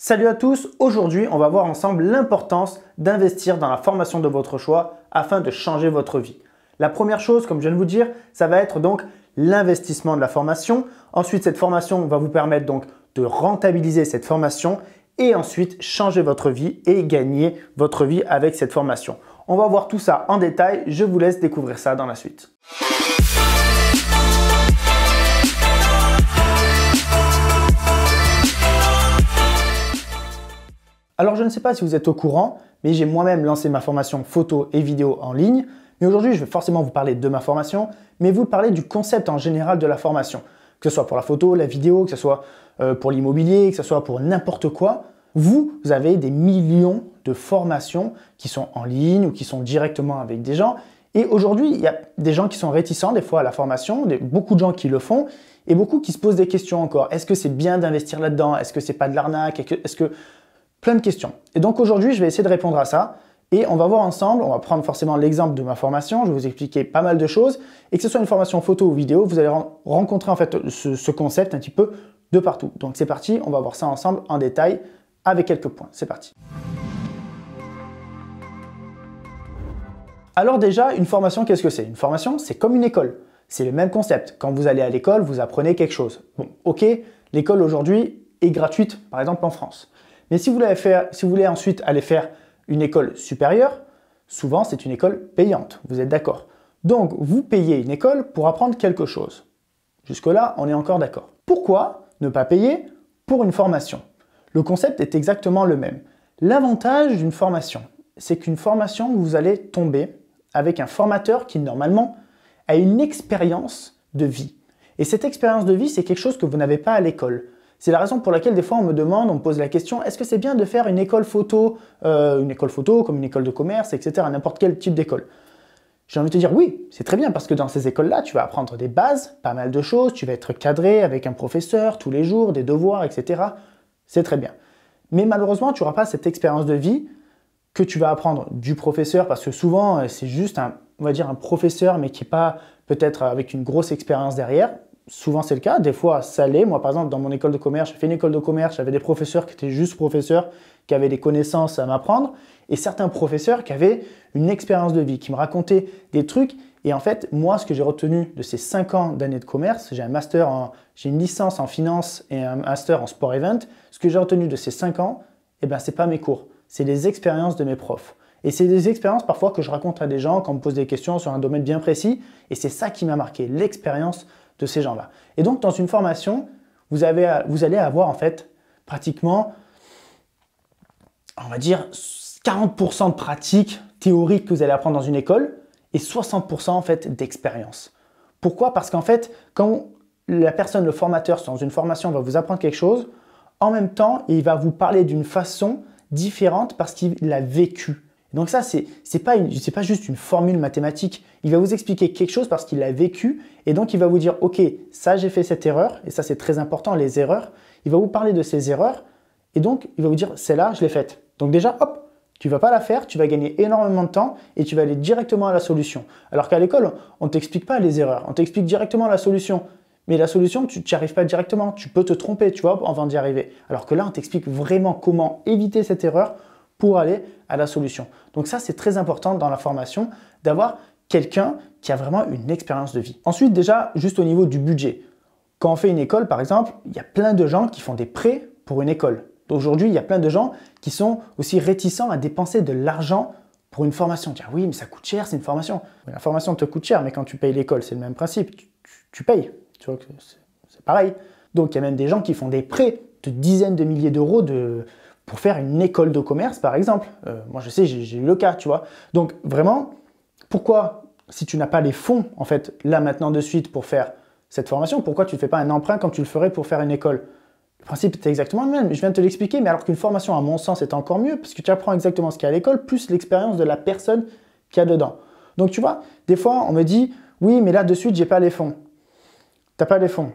Salut à tous, aujourd'hui on va voir ensemble l'importance d'investir dans la formation de votre choix afin de changer votre vie. La première chose, comme je viens de vous dire, ça va être donc l'investissement de la formation. Ensuite, cette formation va vous permettre donc de rentabiliser cette formation et ensuite changer votre vie et gagner votre vie avec cette formation. On va voir tout ça en détail, je vous laisse découvrir ça dans la suite. Alors je ne sais pas si vous êtes au courant, mais j'ai moi-même lancé ma formation photo et vidéo en ligne. Mais aujourd'hui, je vais forcément vous parler de ma formation, mais vous parler du concept en général de la formation. Que ce soit pour la photo, la vidéo, que ce soit pour l'immobilier, que ce soit pour n'importe quoi. Vous avez des millions de formations qui sont en ligne ou qui sont directement avec des gens. Et aujourd'hui, il y a des gens qui sont réticents des fois à la formation, beaucoup de gens qui le font et beaucoup qui se posent des questions encore. Est-ce que c'est bien d'investir là-dedans? Est-ce que c'est pas de l'arnaque? Plein de questions. Et donc aujourd'hui, je vais essayer de répondre à ça et on va voir ensemble, on va prendre forcément l'exemple de ma formation, je vais vous expliquer pas mal de choses et que ce soit une formation photo ou vidéo, vous allez rencontrer en fait ce concept un petit peu de partout. Donc c'est parti, on va voir ça ensemble en détail avec quelques points. C'est parti. Alors déjà, une formation, qu'est-ce que c'est? Une formation, c'est comme une école. C'est le même concept. Quand vous allez à l'école, vous apprenez quelque chose. Bon, ok, l'école aujourd'hui est gratuite, par exemple en France. Mais si vous voulez ensuite aller faire une école supérieure, souvent c'est une école payante, vous êtes d'accord. Donc vous payez une école pour apprendre quelque chose. Jusque-là, on est encore d'accord. Pourquoi ne pas payer pour une formation? Le concept est exactement le même. L'avantage d'une formation, c'est qu'une formation, vous allez tomber avec un formateur qui normalement a une expérience de vie. Et cette expérience de vie, c'est quelque chose que vous n'avez pas à l'école. C'est la raison pour laquelle des fois on me pose la question, est-ce que c'est bien de faire une école photo comme une école de commerce, etc., n'importe quel type d'école? J'ai envie de te dire oui, c'est très bien parce que dans ces écoles-là, tu vas apprendre des bases, pas mal de choses, tu vas être cadré avec un professeur tous les jours, des devoirs, etc. C'est très bien. Mais malheureusement, tu n'auras pas cette expérience de vie que tu vas apprendre du professeur parce que souvent, c'est juste on va dire un professeur mais qui n'est pas peut-être avec une grosse expérience derrière. Souvent, c'est le cas. Des fois, ça l'est. Moi, par exemple, dans mon école de commerce, j'ai fait une école de commerce, j'avais des professeurs qui étaient juste professeurs, qui avaient des connaissances à m'apprendre, et certains professeurs qui avaient une expérience de vie, qui me racontaient des trucs. Et en fait, moi, ce que j'ai retenu de ces 5 ans d'années de commerce, j'ai une licence en finance et un master en sport event. Ce que j'ai retenu de ces 5 ans, eh ben, c'est pas mes cours, c'est les expériences de mes profs. Et c'est des expériences parfois que je raconte à des gens quand on me pose des questions sur un domaine bien précis. Et c'est ça qui m'a marqué, l'expérience de ces gens-là. Et donc, dans une formation, vous allez avoir en fait pratiquement, on va dire, 40% de pratique théorique que vous allez apprendre dans une école et 60% en fait d'expérience. Pourquoi? Parce qu'en fait, quand la personne, le formateur, dans une formation, va vous apprendre quelque chose, en même temps, il va vous parler d'une façon différente parce qu'il l'a vécu. Donc ça, c'est pas juste une formule mathématique. Il va vous expliquer quelque chose parce qu'il l'a vécu et donc il va vous dire « Ok, ça j'ai fait cette erreur » et ça c'est très important, les erreurs. Il va vous parler de ces erreurs et donc il va vous dire « Celle-là, je l'ai faite ». Donc déjà, hop, tu ne vas pas la faire, tu vas gagner énormément de temps et tu vas aller directement à la solution. Alors qu'à l'école, on ne t'explique pas les erreurs, on t'explique directement la solution. Mais la solution, tu n'y arrives pas directement, tu peux te tromper, tu vois, avant d'y arriver. Alors que là, on t'explique vraiment comment éviter cette erreur pour aller à la solution. Donc ça, c'est très important dans la formation d'avoir quelqu'un qui a vraiment une expérience de vie. Ensuite, déjà, juste au niveau du budget. Quand on fait une école, par exemple, il y a plein de gens qui font des prêts pour une école. Aujourd'hui, il y a plein de gens qui sont aussi réticents à dépenser de l'argent pour une formation. Dire oui, mais ça coûte cher, c'est une formation. La formation te coûte cher, mais quand tu payes l'école, c'est le même principe. Tu payes. Tu vois que c'est pareil. Donc, il y a même des gens qui font des prêts de dizaines de milliers d'euros pour faire une école de commerce, par exemple. Moi, je sais, j'ai eu le cas, tu vois. Donc, vraiment, pourquoi, si tu n'as pas les fonds, en fait, là, maintenant, de suite, pour faire cette formation, pourquoi tu ne fais pas un emprunt comme tu le ferais pour faire une école? Le principe est exactement le même. Je viens de te l'expliquer, mais alors qu'une formation, à mon sens, est encore mieux, parce que tu apprends exactement ce qu'il y a à l'école, plus l'expérience de la personne qu'il y a dedans. Donc, tu vois, des fois, on me dit, oui, mais là, de suite, j'ai pas les fonds. T'as pas les fonds.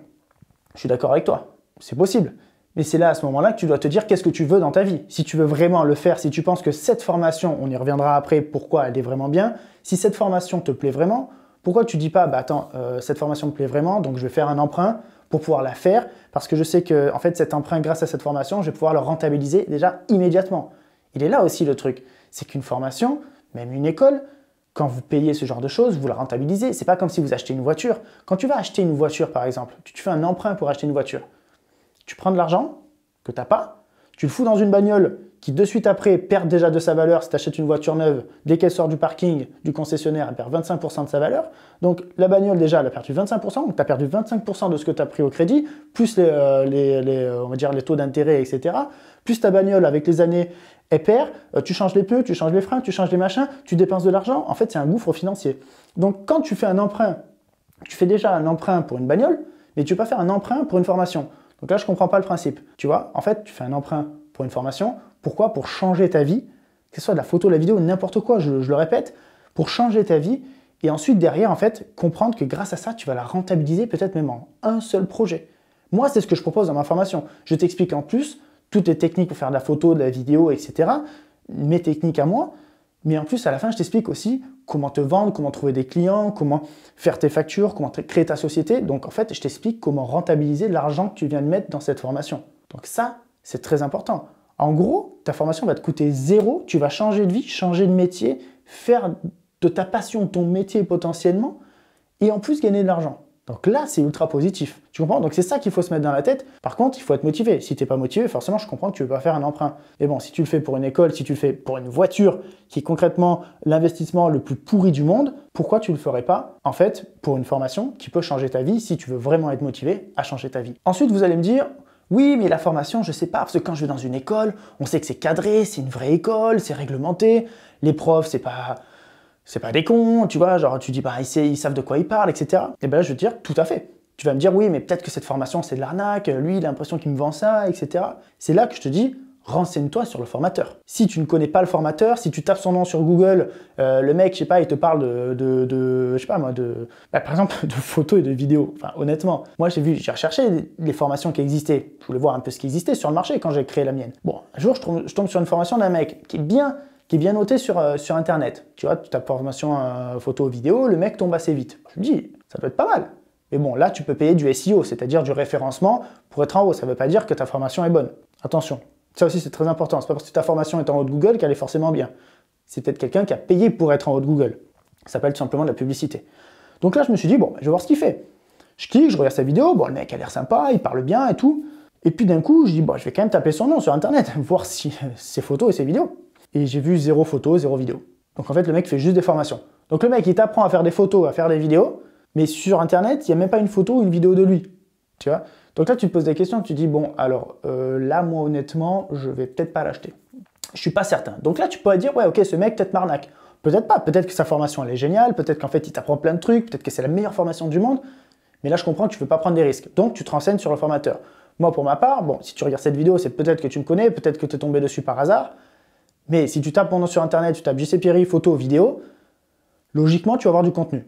Je suis d'accord avec toi. C'est possible. Mais c'est là, à ce moment-là, que tu dois te dire qu'est-ce que tu veux dans ta vie. Si tu veux vraiment le faire, si tu penses que cette formation, on y reviendra après, pourquoi elle est vraiment bien, si cette formation te plaît vraiment, pourquoi tu ne dis pas, bah attends, cette formation me plaît vraiment, donc je vais faire un emprunt pour pouvoir la faire, parce que je sais que en fait, cet emprunt, grâce à cette formation, je vais pouvoir le rentabiliser déjà immédiatement. Il est là aussi le truc, c'est qu'une formation, même une école, quand vous payez ce genre de choses, vous la rentabilisez. C'est pas comme si vous achetez une voiture. Quand tu vas acheter une voiture, par exemple, tu fais un emprunt pour acheter une voiture, tu prends de l'argent que tu n'as pas, tu le fous dans une bagnole qui de suite après perd déjà de sa valeur. Si tu achètes une voiture neuve, dès qu'elle sort du parking du concessionnaire, elle perd 25% de sa valeur. Donc la bagnole déjà, elle a perdu 25%, donc tu as perdu 25% de ce que tu as pris au crédit, plus on va dire les taux d'intérêt, etc. Plus ta bagnole, avec les années, elle perd, tu changes les pneus, tu changes les freins, tu changes les machins, tu dépenses de l'argent. En fait, c'est un gouffre financier. Donc quand tu fais un emprunt, tu fais déjà un emprunt pour une bagnole, mais tu ne peux pas faire un emprunt pour une formation. Donc là, je ne comprends pas le principe. Tu vois, en fait, tu fais un emprunt pour une formation. Pourquoi? Pour changer ta vie, que ce soit de la photo, de la vidéo, n'importe quoi, je le répète, pour changer ta vie. Et ensuite, derrière, en fait, comprendre que grâce à ça, tu vas la rentabiliser peut-être même en un seul projet. Moi, c'est ce que je propose dans ma formation. Je t'explique en plus toutes les techniques pour faire de la photo, de la vidéo, etc. Mes techniques à moi. Mais en plus, à la fin, je t'explique aussi comment te vendre, comment trouver des clients, comment faire tes factures, comment créer ta société. Donc, en fait, je t'explique comment rentabiliser l'argent que tu viens de mettre dans cette formation. Donc ça, c'est très important. En gros, ta formation va te coûter zéro, tu vas changer de vie, changer de métier, faire de ta passion ton métier potentiellement, et en plus gagner de l'argent. Donc là, c'est ultra positif. Tu comprends? Donc c'est ça qu'il faut se mettre dans la tête. Par contre, il faut être motivé. Si tu n'es pas motivé, forcément, je comprends que tu ne veux pas faire un emprunt. Mais bon, si tu le fais pour une école, si tu le fais pour une voiture, qui est concrètement l'investissement le plus pourri du monde, pourquoi tu ne le ferais pas, en fait, pour une formation qui peut changer ta vie si tu veux vraiment être motivé à changer ta vie? Ensuite, vous allez me dire, oui, mais la formation, je sais pas, parce que quand je vais dans une école, on sait que c'est cadré, c'est une vraie école, c'est réglementé, les profs, c'est pas des cons, tu vois, genre tu dis, bah, ils savent de quoi ils parlent, etc. Et bien là, je vais te dire, tout à fait. Tu vas me dire, oui, mais peut-être que cette formation, c'est de l'arnaque, lui, il a l'impression qu'il me vend ça, etc. C'est là que je te dis, renseigne-toi sur le formateur. Si tu ne connais pas le formateur, si tu tapes son nom sur Google, le mec, je sais pas, il te parle je sais pas moi, par exemple, de photos et de vidéos. Enfin, honnêtement, moi, j'ai recherché les formations qui existaient. Je voulais voir un peu ce qui existait sur le marché quand j'ai créé la mienne. Bon, un jour, je tombe sur une formation d'un mec qui est bien noté sur Internet. Tu vois, tu tapes formation photo vidéo, le mec tombe assez vite. Je me dis, ça peut être pas mal. Mais bon, là, tu peux payer du SEO, c'est-à-dire du référencement pour être en haut. Ça ne veut pas dire que ta formation est bonne. Attention. Ça aussi, c'est très important. C'est pas parce que ta formation est en haut de Google qu'elle est forcément bien. C'est peut-être quelqu'un qui a payé pour être en haut de Google. Ça s'appelle tout simplement de la publicité. Donc là, je me suis dit, bon, je vais voir ce qu'il fait. Je clique, je regarde sa vidéo. Bon, le mec a l'air sympa, il parle bien et tout. Et puis d'un coup, je dis, bon, je vais quand même taper son nom sur Internet, voir si ses photos et ses vidéos. Et j'ai vu 0 photos, 0 vidéo. Donc en fait, le mec fait juste des formations. Donc le mec, il t'apprend à faire des photos, à faire des vidéos, mais sur Internet, il n'y a même pas une photo ou une vidéo de lui. Tu vois? Donc là, tu te poses des questions, tu te dis, bon, alors là, moi, honnêtement, je vais peut-être pas l'acheter. Je suis pas certain. Donc là, tu pourrais dire, ouais, ok, ce mec, peut-être m'arnaque. Peut-être pas. Peut-être que sa formation, elle est géniale. Peut-être qu'en fait, il t'apprend plein de trucs. Peut-être que c'est la meilleure formation du monde. Mais là, je comprends que tu ne veux pas prendre des risques. Donc, tu te renseignes sur le formateur. Moi, pour ma part, bon, si tu regardes cette vidéo, c'est peut-être que tu me connais, peut-être que tu es tombé dessus par hasard. Mais si tu tapes mon nom sur Internet, tu tapes JC Pierry, photo, vidéo, logiquement, tu vas avoir du contenu.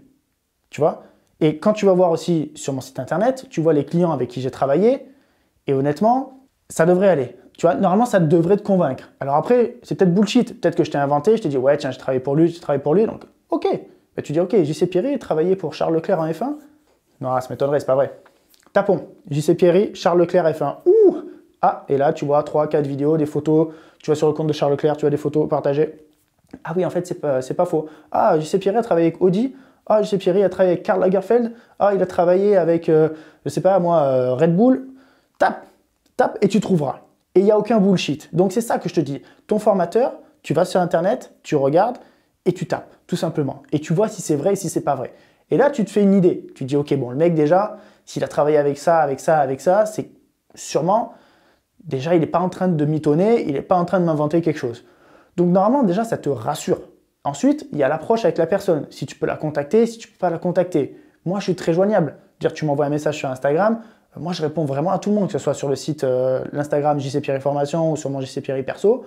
Tu vois? Et quand tu vas voir aussi sur mon site Internet, tu vois les clients avec qui j'ai travaillé. Et honnêtement, ça devrait aller. Tu vois, normalement, ça devrait te convaincre. Alors après, c'est peut-être bullshit. Peut-être que je t'ai inventé, je t'ai dit, ouais, tiens, j'ai travaillé pour lui, donc ok. Bah, tu dis, ok, JC Pierry, travaillé pour Charles Leclerc en F1? Non, ça m'étonnerait, c'est pas vrai. Tapons, JC Pierry, Charles Leclerc F1. Ouh! Ah, et là, tu vois 3-4 vidéos, des photos. Tu vas sur le compte de Charles Leclerc, tu vois des photos partagées. Ah oui, en fait, c'est pas faux. Ah, JC Pierry a travaillé avec Audi. Ah, JC Pierry a travaillé avec Karl Lagerfeld. Ah, il a travaillé avec, je sais pas moi, Red Bull. Tape et tu trouveras. Et il n'y a aucun bullshit. Donc c'est ça que je te dis. Ton formateur, tu vas sur Internet, tu regardes et tu tapes, tout simplement. Et tu vois si c'est vrai et si c'est pas vrai. Et là, tu te fais une idée. Tu te dis, ok, bon, le mec déjà, s'il a travaillé avec ça, c'est sûrement, déjà, il n'est pas en train de mitonner, il n'est pas en train de m'inventer quelque chose. Donc normalement, déjà, ça te rassure. Ensuite, il y a l'approche avec la personne. Si tu peux la contacter, si tu ne peux pas la contacter. Moi, je suis très joignable. Dire, tu m'envoies un message sur Instagram, moi, je réponds vraiment à tout le monde, que ce soit sur le site, l'Instagram JC Pierry Formation ou sur mon JC Pierry perso.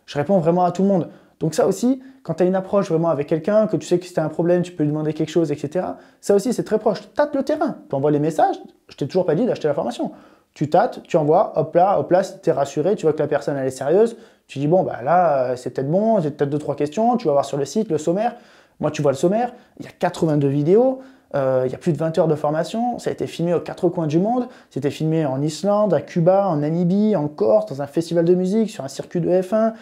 Je réponds vraiment à tout le monde. Donc ça aussi, quand tu as une approche vraiment avec quelqu'un, que tu sais que si tu as un problème, tu peux lui demander quelque chose, etc. Ça aussi, c'est très proche. Tâte le terrain. Tu envoies les messages. Je t'ai toujours pas dit d'acheter la formation. Tu tâtes, tu envoies, hop là, si tu es rassuré, tu vois que la personne elle est sérieuse, tu dis bon, bah là, c'est peut-être bon, j'ai peut-être 2-3 questions, tu vas voir sur le site, le sommaire. Moi, tu vois le sommaire, il y a 82 vidéos, il y a plus de 20 heures de formation, ça a été filmé aux quatre coins du monde, c'était filmé en Islande, à Cuba, en Namibie, en Corse, dans un festival de musique, sur un circuit de F1,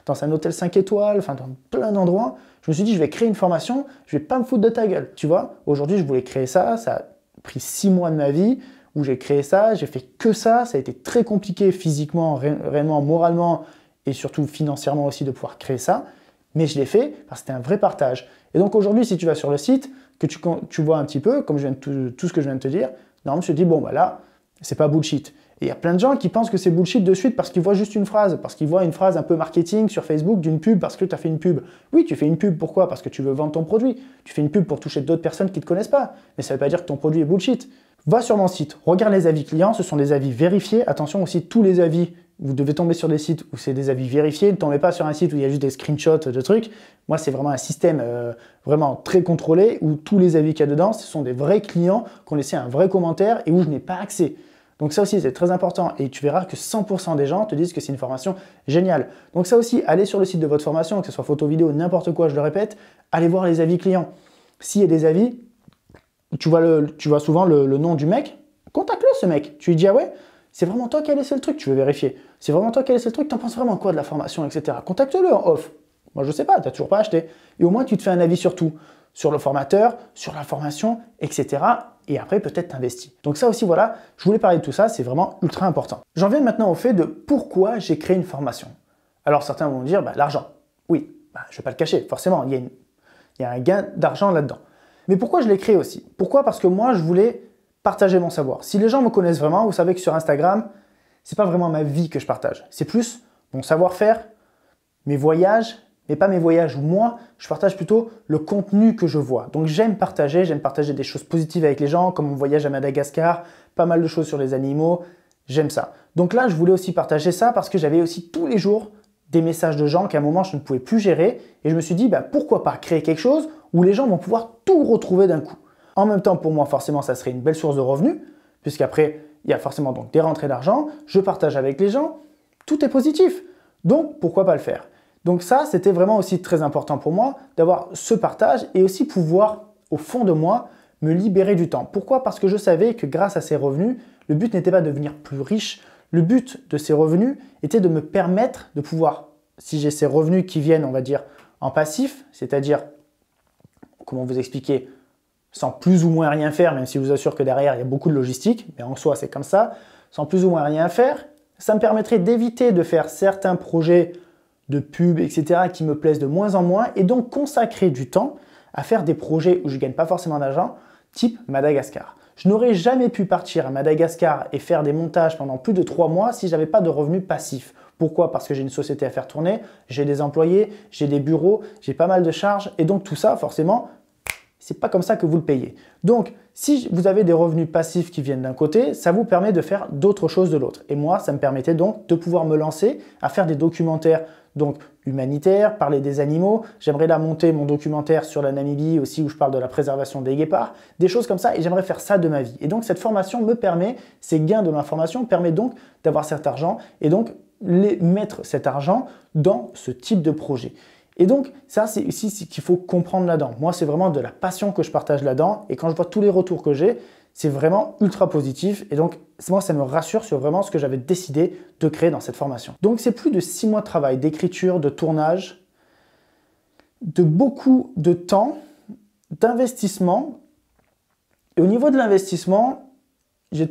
dans un hôtel 5 étoiles, enfin dans plein d'endroits. Je me suis dit, je vais créer une formation, je vais pas me foutre de ta gueule. Tu vois, aujourd'hui, je voulais créer ça a pris 6 mois de ma vie, où j'ai créé ça, j'ai fait que ça a été très compliqué physiquement, réellement, moralement, et surtout financièrement aussi de pouvoir créer ça, mais je l'ai fait parce que c'était un vrai partage. Et donc aujourd'hui, si tu vas sur le site, que tu vois un petit peu, comme je viens de tout ce que je viens de te dire, normalement, je te dis, bon, bah là, c'est pas bullshit. Et il y a plein de gens qui pensent que c'est bullshit de suite parce qu'ils voient juste une phrase, parce qu'ils voient une phrase un peu marketing sur Facebook d'une pub parce que tu as fait une pub. Oui, tu fais une pub, pourquoi? Parce que tu veux vendre ton produit. Tu fais une pub pour toucher d'autres personnes qui ne te connaissent pas. Mais ça ne veut pas dire que ton produit est bullshit. Va sur mon site, regarde les avis clients, ce sont des avis vérifiés. Attention aussi, tous les avis, vous devez tomber sur des sites où c'est des avis vérifiés. Ne tombez pas sur un site où il y a juste des screenshots de trucs. Moi, c'est vraiment un système vraiment très contrôlé où tous les avis qu'il y a dedans, ce sont des vrais clients qui ont laissé un vrai commentaire et où je n'ai pas accès. Donc ça aussi, c'est très important et tu verras que 100% des gens te disent que c'est une formation géniale. Donc ça aussi, allez sur le site de votre formation, que ce soit photo, vidéo, n'importe quoi, je le répète, allez voir les avis clients. S'il y a des avis, tu vois souvent le nom du mec, contacte-le ce mec. Tu lui dis, ah ouais, c'est vraiment toi qui as laissé le truc, tu veux vérifier. C'est vraiment toi qui as laissé le truc, t'en penses vraiment quoi de la formation, etc. Contacte-le en off. Moi, je sais pas, t'as toujours pas acheté. Et au moins, tu te fais un avis sur tout. Sur le formateur, sur la formation, etc. Et après, peut-être t'investis. Donc ça aussi, voilà, je voulais parler de tout ça, c'est vraiment ultra important. J'en viens maintenant au fait de pourquoi j'ai créé une formation. Alors certains vont me dire, bah, l'argent. Oui, bah, je ne vais pas le cacher, forcément, il y a un gain d'argent là-dedans. Mais pourquoi je l'ai créé aussi? Pourquoi? Parce que moi, je voulais partager mon savoir. Si les gens me connaissent vraiment, vous savez que sur Instagram, c'est pas vraiment ma vie que je partage. C'est plus mon savoir-faire, mes voyages, mais pas mes voyages où moi, je partage plutôt le contenu que je vois. Donc j'aime partager des choses positives avec les gens, comme mon voyage à Madagascar, pas mal de choses sur les animaux, j'aime ça. Donc là, je voulais aussi partager ça parce que j'avais aussi tous les jours des messages de gens qu'à un moment, je ne pouvais plus gérer. Et je me suis dit, bah, pourquoi pas créer quelque chose où les gens vont pouvoir tout retrouver d'un coup. En même temps, pour moi, forcément, ça serait une belle source de revenus, puisqu'après, il y a forcément donc des rentrées d'argent, je partage avec les gens, tout est positif. Donc, pourquoi pas le faire? Donc ça, c'était vraiment aussi très important pour moi d'avoir ce partage et aussi pouvoir, au fond de moi, me libérer du temps. Pourquoi? Parce que je savais que grâce à ces revenus, le but n'était pas de devenir plus riche. Le but de ces revenus était de me permettre de pouvoir, si j'ai ces revenus qui viennent, on va dire, en passif, c'est-à-dire, comment vous expliquer, sans plus ou moins rien faire, même si je vous assure que derrière, il y a beaucoup de logistique, mais en soi, c'est comme ça, sans plus ou moins rien faire, ça me permettrait d'éviter de faire certains projets de pub, etc., qui me plaisent de moins en moins, et donc consacrer du temps à faire des projets où je ne gagne pas forcément d'argent, type Madagascar. Je n'aurais jamais pu partir à Madagascar et faire des montages pendant plus de 3 mois si je n'avais pas de revenus passifs. Pourquoi? Parce que j'ai une société à faire tourner, j'ai des employés, j'ai des bureaux, j'ai pas mal de charges, et donc tout ça, forcément, c'est pas comme ça que vous le payez. Donc, si vous avez des revenus passifs qui viennent d'un côté, ça vous permet de faire d'autres choses de l'autre. Et moi, ça me permettait donc de pouvoir me lancer à faire des documentaires donc humanitaires, parler des animaux. J'aimerais là monter mon documentaire sur la Namibie aussi où je parle de la préservation des guépards, des choses comme ça et j'aimerais faire ça de ma vie. Et donc cette formation me permet, ces gains de ma formation permettent donc d'avoir cet argent et donc mettre cet argent dans ce type de projet. Et donc, ça, c'est ici ce qu'il faut comprendre là-dedans. Moi, c'est vraiment de la passion que je partage là-dedans. Et quand je vois tous les retours que j'ai, c'est vraiment ultra positif. Et donc, moi, ça me rassure sur vraiment ce que j'avais décidé de créer dans cette formation. Donc, c'est plus de 6 mois de travail, d'écriture, de tournage, de beaucoup de temps, d'investissement. Et au niveau de l'investissement, je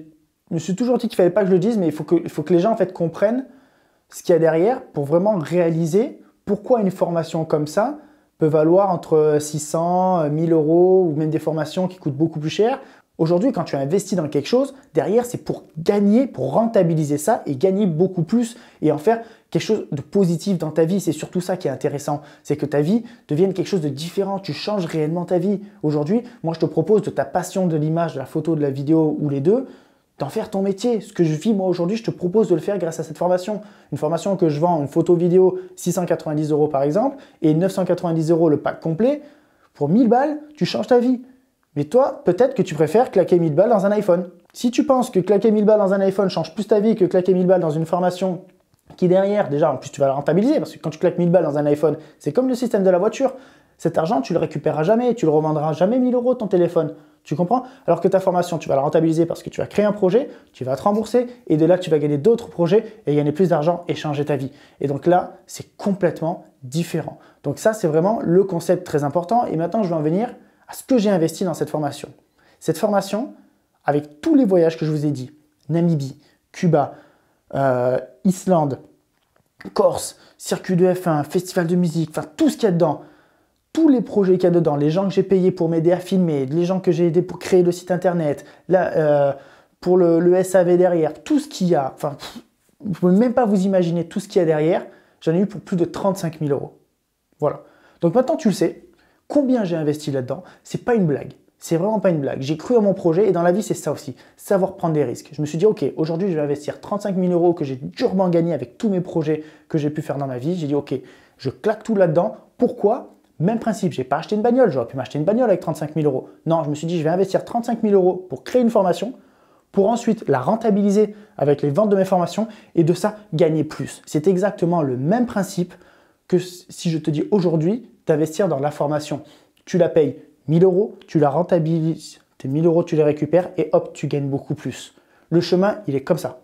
me suis toujours dit qu'il ne fallait pas que je le dise, mais il faut que les gens en fait, comprennent ce qu'il y a derrière pour vraiment réaliser pourquoi une formation comme ça peut valoir entre 600, 1000 euros ou même des formations qui coûtent beaucoup plus cher. Aujourd'hui, quand tu investis dans quelque chose, derrière, c'est pour gagner, pour rentabiliser ça et gagner beaucoup plus et en faire quelque chose de positif dans ta vie. C'est surtout ça qui est intéressant, c'est que ta vie devienne quelque chose de différent. Tu changes réellement ta vie. Aujourd'hui, moi, je te propose de ta passion de l'image, de la photo, de la vidéo ou les deux, d'en faire ton métier. Ce que je vis moi aujourd'hui, je te propose de le faire grâce à cette formation. Une formation que je vends, une photo vidéo, 690 euros par exemple, et 990 euros le pack complet. Pour 1000 balles, tu changes ta vie. Mais toi, peut-être que tu préfères claquer 1000 balles dans un iPhone. Si tu penses que claquer 1000 balles dans un iPhone change plus ta vie que claquer 1000 balles dans une formation qui derrière, déjà en plus tu vas la rentabiliser, parce que quand tu claques 1000 balles dans un iPhone, c'est comme le système de la voiture. Cet argent, tu le récupéreras jamais, tu le revendras jamais 1000 euros ton téléphone. Tu comprends? Alors que ta formation, tu vas la rentabiliser parce que tu vas créer un projet, tu vas te rembourser et de là, tu vas gagner d'autres projets et gagner plus d'argent et changer ta vie. Et donc là, c'est complètement différent. Donc ça, c'est vraiment le concept très important. Et maintenant, je vais en venir à ce que j'ai investi dans cette formation. Cette formation, avec tous les voyages que je vous ai dit, Namibie, Cuba, Islande, Corse, circuit de F1, festival de musique, enfin tout ce qu'il y a dedans, tous les projets qu'il y a dedans, les gens que j'ai payés pour m'aider à filmer, les gens que j'ai aidés pour créer le site internet, là, pour le SAV derrière, tout ce qu'il y a, enfin, vous ne pouvez même pas vous imaginer tout ce qu'il y a derrière, j'en ai eu pour plus de 35 000 euros. Voilà. Donc maintenant tu le sais, combien j'ai investi là-dedans, c'est pas une blague. C'est vraiment pas une blague. J'ai cru à mon projet et dans la vie, c'est ça aussi, savoir prendre des risques. Je me suis dit, ok, aujourd'hui, je vais investir 35 000 euros que j'ai durement gagné avec tous mes projets que j'ai pu faire dans ma vie. J'ai dit, ok, je claque tout là-dedans. Pourquoi? Même principe, j'ai pas acheté une bagnole. J'aurais pu m'acheter une bagnole avec 35 000 euros. Non, je me suis dit, je vais investir 35 000 euros pour créer une formation, pour ensuite la rentabiliser avec les ventes de mes formations et de ça, gagner plus. C'est exactement le même principe que si je te dis aujourd'hui d'investir dans la formation. Tu la payes 1000 euros, tu la rentabilises, tes 1000 euros, tu les récupères et hop, tu gagnes beaucoup plus. Le chemin, il est comme ça.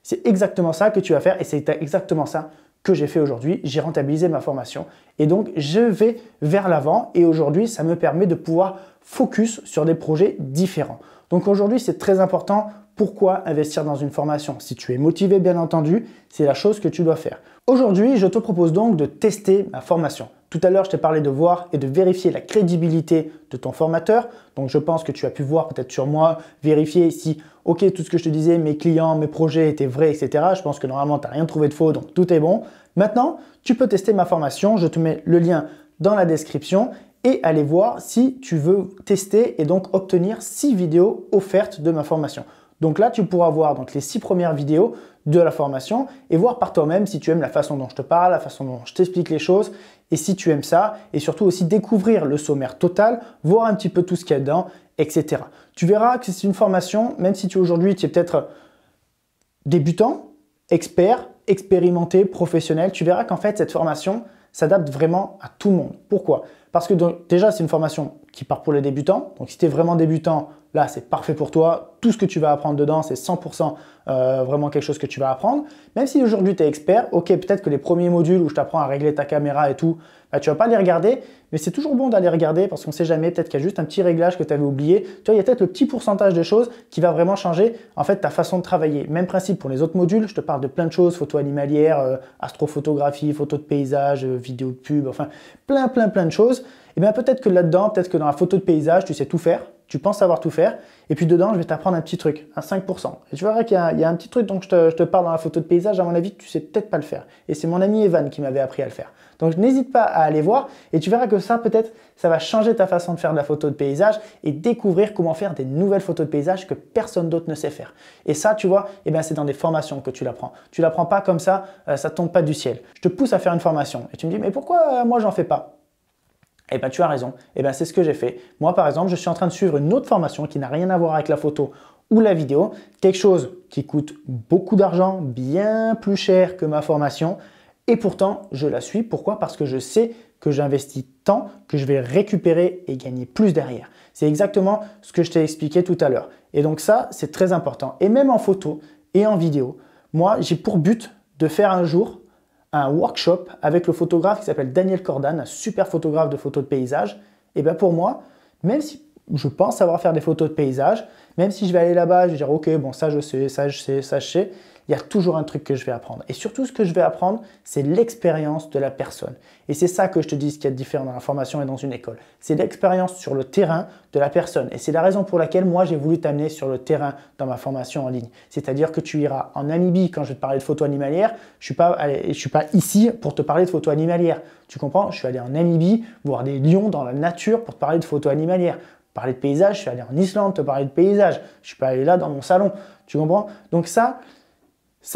C'est exactement ça que tu vas faire et c'est exactement ça que j'ai fait aujourd'hui. J'ai rentabilisé ma formation et donc je vais vers l'avant et aujourd'hui, ça me permet de pouvoir focus sur des projets différents. Donc aujourd'hui, c'est très important. Pourquoi investir dans une formation? Si tu es motivé, bien entendu, c'est la chose que tu dois faire. Aujourd'hui, je te propose donc de tester ma formation. Tout à l'heure, je t'ai parlé de voir et de vérifier la crédibilité de ton formateur. Donc, je pense que tu as pu voir peut-être sur moi, vérifier si, ok, tout ce que je te disais, mes clients, mes projets étaient vrais, etc. Je pense que normalement, tu n'as rien trouvé de faux, donc tout est bon. Maintenant, tu peux tester ma formation. Je te mets le lien dans la description et aller voir si tu veux tester et donc obtenir 6 vidéos offertes de ma formation. Donc là, tu pourras voir donc, les 6 premières vidéos de la formation et voir par toi-même si tu aimes la façon dont je te parle, la façon dont je t'explique les choses et si tu aimes ça et surtout aussi découvrir le sommaire total, voir un petit peu tout ce qu'il y a dedans, etc. Tu verras que c'est une formation, même si aujourd'hui tu es peut-être débutant, expert, expérimenté, professionnel, tu verras qu'en fait cette formation s'adapte vraiment à tout le monde. Pourquoi? Parce que donc, déjà c'est une formation qui part pour les débutants, donc si tu es vraiment débutant, là, c'est parfait pour toi. Tout ce que tu vas apprendre dedans, c'est 100% vraiment quelque chose que tu vas apprendre. Même si aujourd'hui, tu es expert, ok, peut-être que les premiers modules où je t'apprends à régler ta caméra et tout, bah, tu ne vas pas les regarder, mais c'est toujours bon d'aller regarder parce qu'on ne sait jamais, peut-être qu'il y a juste un petit réglage que tu avais oublié. Tu vois, il y a peut-être le petit pourcentage de choses qui va vraiment changer en fait ta façon de travailler. Même principe pour les autres modules, je te parle de plein de choses, photo animalière, astrophotographie, photo de paysage, vidéo de pub, enfin plein de choses. Et bien peut-être que là-dedans, peut-être que dans la photo de paysage, tu sais tout faire. Tu penses savoir tout faire, et puis dedans, je vais t'apprendre un petit truc, un 5%. Et tu verras qu'il y a un petit truc dont je te parle dans la photo de paysage, à mon avis, tu sais peut-être pas le faire. Et c'est mon ami Evan qui m'avait appris à le faire. Donc n'hésite pas à aller voir, et tu verras que ça, peut-être, ça va changer ta façon de faire de la photo de paysage, et découvrir comment faire des nouvelles photos de paysage que personne d'autre ne sait faire. Et ça, tu vois, eh bien, c'est dans des formations que tu l'apprends. Tu l'apprends pas comme ça, ça tombe pas du ciel. Je te pousse à faire une formation, et tu me dis, mais pourquoi moi, j'en fais pas? Eh bien, tu as raison. Eh bien, c'est ce que j'ai fait. Moi, par exemple, je suis en train de suivre une autre formation qui n'a rien à voir avec la photo ou la vidéo. Quelque chose qui coûte beaucoup d'argent, bien plus cher que ma formation. Et pourtant, je la suis. Pourquoi? Parce que je sais que j'investis tant que je vais récupérer et gagner plus derrière. C'est exactement ce que je t'ai expliqué tout à l'heure. Et donc ça, c'est très important. Et même en photo et en vidéo, moi, j'ai pour but de faire un jour un workshop avec le photographe qui s'appelle Daniel Cordan, un super photographe de photos de paysage. Et bien pour moi, même si je pense savoir faire des photos de paysage, même si je vais aller là-bas, je vais dire ok, bon ça je sais, ça je sais, ça je sais, il y a toujours un truc que je vais apprendre. Et surtout, ce que je vais apprendre, c'est l'expérience de la personne. Et c'est ça que je te dis, ce qu'il y a de différent dans la formation et dans une école. C'est l'expérience sur le terrain de la personne. Et c'est la raison pour laquelle moi, j'ai voulu t'amener sur le terrain dans ma formation en ligne. C'est-à-dire que tu iras en Namibie quand je vais te parler de photo animalière. Je ne suis pas ici pour te parler de photo animalière. Tu comprends? Je suis allé en Namibie voir des lions dans la nature pour te parler de photo animalière. Parler de paysage, je suis allé en Islande te parler de paysage. Je suis pas allé là dans mon salon. Tu comprends? Donc ça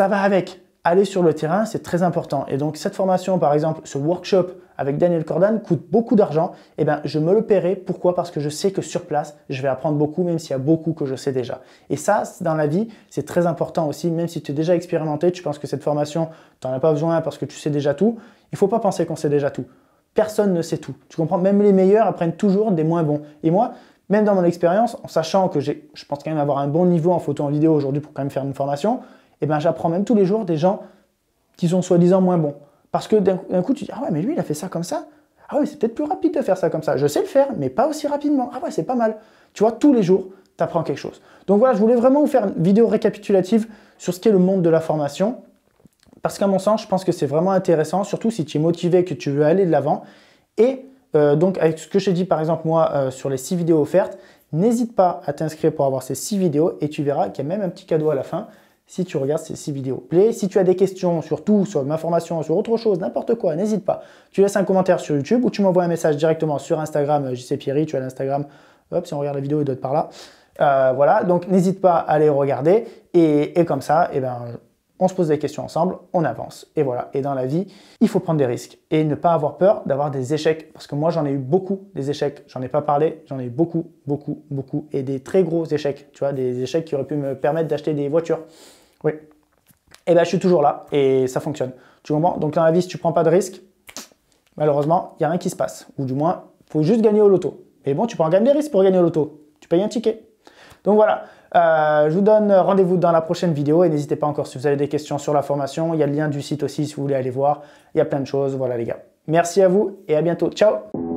va avec. Aller sur le terrain, c'est très important. Et donc, cette formation, par exemple, ce workshop avec Daniel Cordan coûte beaucoup d'argent. Eh bien, je me le paierai. Pourquoi? Parce que je sais que sur place, je vais apprendre beaucoup, même s'il y a beaucoup que je sais déjà. Et ça, dans la vie, c'est très important aussi. Même si tu es déjà expérimenté, tu penses que cette formation, tu n'en as pas besoin parce que tu sais déjà tout. Il ne faut pas penser qu'on sait déjà tout. Personne ne sait tout. Tu comprends? Même les meilleurs apprennent toujours des moins bons. Et moi, même dans mon expérience, en sachant que je pense quand même avoir un bon niveau en photo en vidéo aujourd'hui pour quand même faire une formation, et ben j'apprends même tous les jours des gens qui sont soi-disant moins bons. Parce que d'un coup, tu dis, ah ouais, mais lui, il a fait ça comme ça. Ah ouais, c'est peut-être plus rapide de faire ça comme ça. Je sais le faire, mais pas aussi rapidement. Ah ouais, c'est pas mal. Tu vois, tous les jours, tu apprends quelque chose. Donc voilà, je voulais vraiment vous faire une vidéo récapitulative sur ce qu'est le monde de la formation. Parce qu'à mon sens, je pense que c'est vraiment intéressant, surtout si tu es motivé, que tu veux aller de l'avant. Et donc, avec ce que j'ai dit, par exemple, moi, sur les 6 vidéos offertes, n'hésite pas à t'inscrire pour avoir ces 6 vidéos et tu verras qu'il y a même un petit cadeau à la fin si tu regardes ces 6 vidéos. Si tu as des questions sur tout, sur ma formation, sur autre chose, n'importe quoi, n'hésite pas. Tu laisses un commentaire sur YouTube ou tu m'envoies un message directement sur Instagram, JC Pierry, tu as l'Instagram. Hop, si on regarde la vidéo, il doit être par là. Voilà, donc n'hésite pas à aller regarder et comme ça, eh ben, on se pose des questions ensemble, on avance. Et voilà, et dans la vie, il faut prendre des risques et ne pas avoir peur d'avoir des échecs. Parce que moi, j'en ai eu beaucoup, des échecs. J'en ai pas parlé, j'en ai eu beaucoup, beaucoup, beaucoup. Et des très gros échecs, tu vois, des échecs qui auraient pu me permettre d'acheter des voitures. Oui. Et ben, je suis toujours là et ça fonctionne. Tu comprends? Donc dans la vie, si tu prends pas de risques, malheureusement, il n'y a rien qui se passe. Ou du moins, il faut juste gagner au loto. Mais bon, tu prends quand même des risques pour gagner au loto. Tu payes un ticket. Donc voilà, je vous donne rendez-vous dans la prochaine vidéo et n'hésitez pas encore si vous avez des questions sur la formation. Il y a le lien du site aussi si vous voulez aller voir. Il y a plein de choses. Voilà les gars. Merci à vous et à bientôt. Ciao!